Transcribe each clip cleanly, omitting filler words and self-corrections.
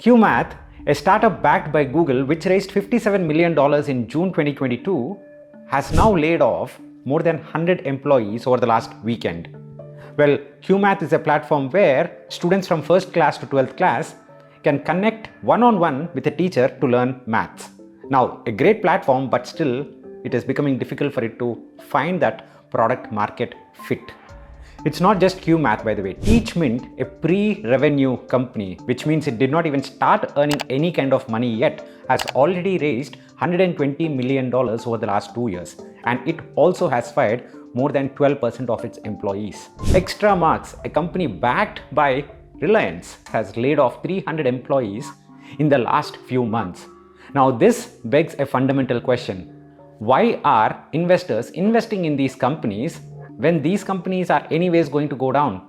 QMath, a startup backed by Google which raised $57 million in June 2022, has now laid off more than 100 employees over the last weekend. Well, QMath is a platform where students from 1st class to 12th class can connect one-on-one with a teacher to learn maths. Now, a great platform, but still it is becoming difficult for it to find that product market fit. It's not just QMath, by the way. Teachmint, a pre-revenue company, which means it did not even start earning any kind of money yet, has already raised $120 million over the last 2 years. And it also has fired more than 12% of its employees. Extramarks, a company backed by Reliance, has laid off 300 employees in the last few months. Now, this begs a fundamental question. Why are investors investing in these companies when these companies are anyways going to go down?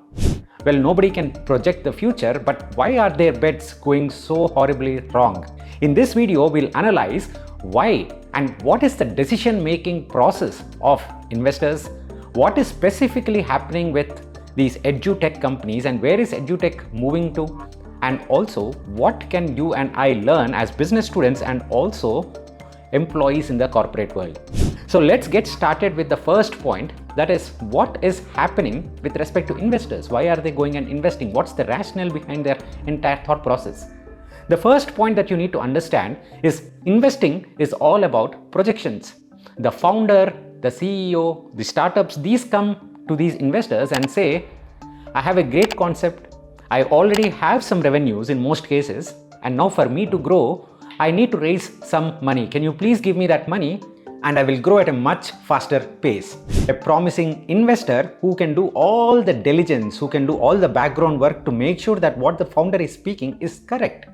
Well, nobody can project the future, but why are their bets going so horribly wrong? In this video, we'll analyze why and what is the decision-making process of investors, what is specifically happening with these Edu Tech companies and where is Edu Tech moving to, and also what can you and I learn as business students and also employees in the corporate world. So let's get started with the first point, that is what is happening with respect to investors. Why are they going and investing? What's the rationale behind their entire thought process? The first point that you need to understand is investing is all about projections. The founder, the CEO, the startups, these come to these investors and say, I have a great concept, I already have some revenues in most cases, and now for me to grow, I need to raise some money. Can you please give me that money? And I will grow at a much faster pace. A promising investor who can do all the diligence, who can do all the background work to make sure that what the founder is speaking is correct.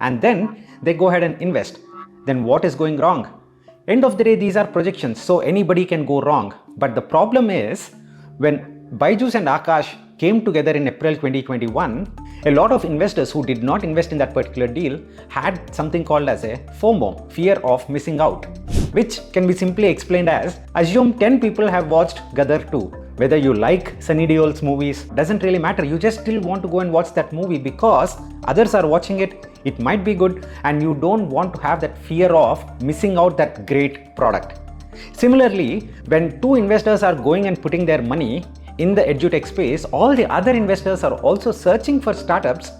And then they go ahead and invest. Then what is going wrong? End of the day, these are projections, so anybody can go wrong. But the problem is, when Byjus and Akash came together in April 2021, a lot of investors who did not invest in that particular deal had something called as a FOMO, fear of missing out, which can be simply explained as, assume 10 people have watched Gadar 2. Whether you like Sunny Deol's movies, doesn't really matter. You just still want to go and watch that movie because others are watching it, it might be good, and you don't want to have that fear of missing out that great product. Similarly, when two investors are going and putting their money in the edutech space, all the other investors are also searching for startups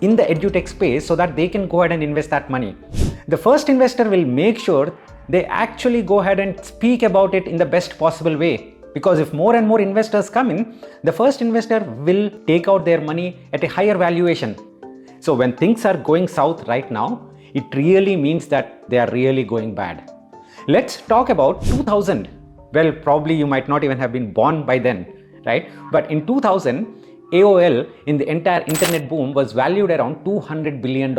in the edutech space so that they can go ahead and invest that money. The first investor will make sure they actually go ahead and speak about it in the best possible way. Because if more and more investors come in, the first investor will take out their money at a higher valuation. So when things are going south right now, it really means that they are really going bad. Let's talk about 2000. Well, probably you might not even have been born by then, right? But in 2000, AOL in the entire internet boom was valued around $200 billion.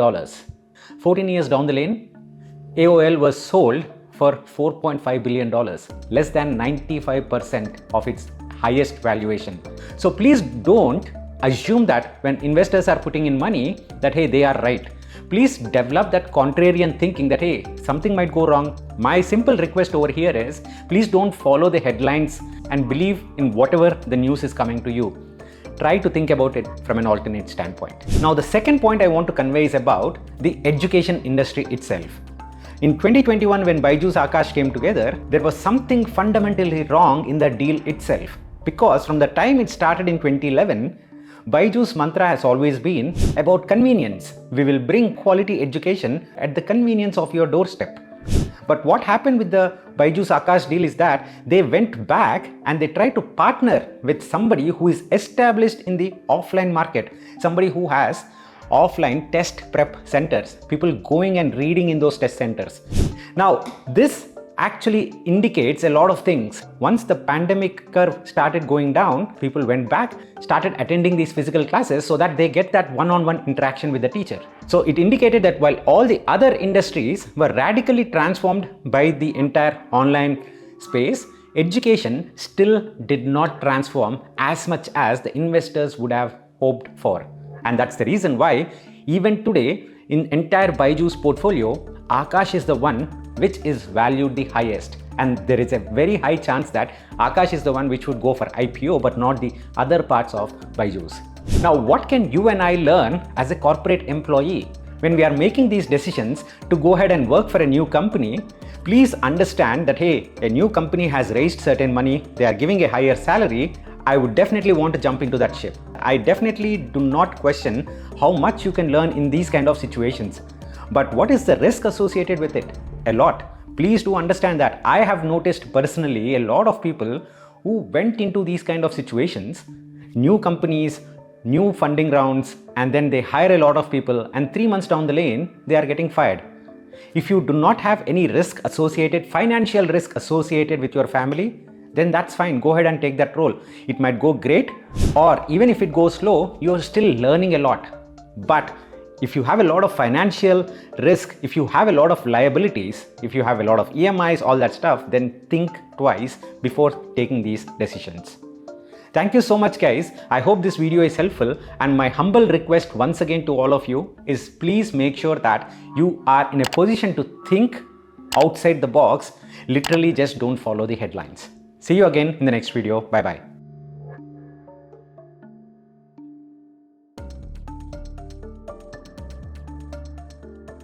14 years down the lane, AOL was sold for $4.5 billion, less than 95% of its highest valuation. So please don't assume that when investors are putting in money that, hey, they are right. Please develop that contrarian thinking that, hey, something might go wrong. My simple request over here is, please don't follow the headlines and believe in whatever the news is coming to you. Try to think about it from an alternate standpoint. Now, the second point I want to convey is about the education industry itself. In 2021, when Byjus Akash came together, there was something fundamentally wrong in the deal itself. Because from the time it started in 2011, Byjus' mantra has always been about convenience. We will bring quality education at the convenience of your doorstep. But what happened with the Byjus Akash deal is that they went back and they tried to partner with somebody who is established in the offline market, somebody who has offline test prep centers, people going and reading in those test centers. Now, this actually indicates a lot of things. Once the pandemic curve started going down, people went back, started attending these physical classes so that they get that one-on-one interaction with the teacher. So it indicated that while all the other industries were radically transformed by the entire online space, education still did not transform as much as the investors would have hoped for. And that's the reason why even today in entire Byjus portfolio, Akash is the one which is valued the highest. And there is a very high chance that Akash is the one which would go for IPO, but not the other parts of Byjus. Now, what can you and I learn as a corporate employee? when we are making these decisions to go ahead and work for a new company, please understand that, hey, a new company has raised certain money, they are giving a higher salary, I would definitely want to jump into that ship. I definitely do not question how much you can learn in these kind of situations. But what is the risk associated with it? A lot. Please do understand that. I have noticed personally a lot of people who went into these kind of situations, new companies, new funding rounds, and then they hire a lot of people, and 3 months down the lane, they are getting fired. If you do not have any risk associated, financial risk associated with your family, then that's fine. Go ahead and take that role. It might go great, or even if it goes slow, you're still learning a lot. But if you have a lot of financial risk, if you have a lot of liabilities, if you have a lot of EMIs, all that stuff, then think twice before taking these decisions. Thank you so much, guys. I hope this video is helpful, and my humble request once again to all of you is please make sure that you are in a position to think outside the box. Literally just don't follow the headlines. See you again in the next video. Bye bye.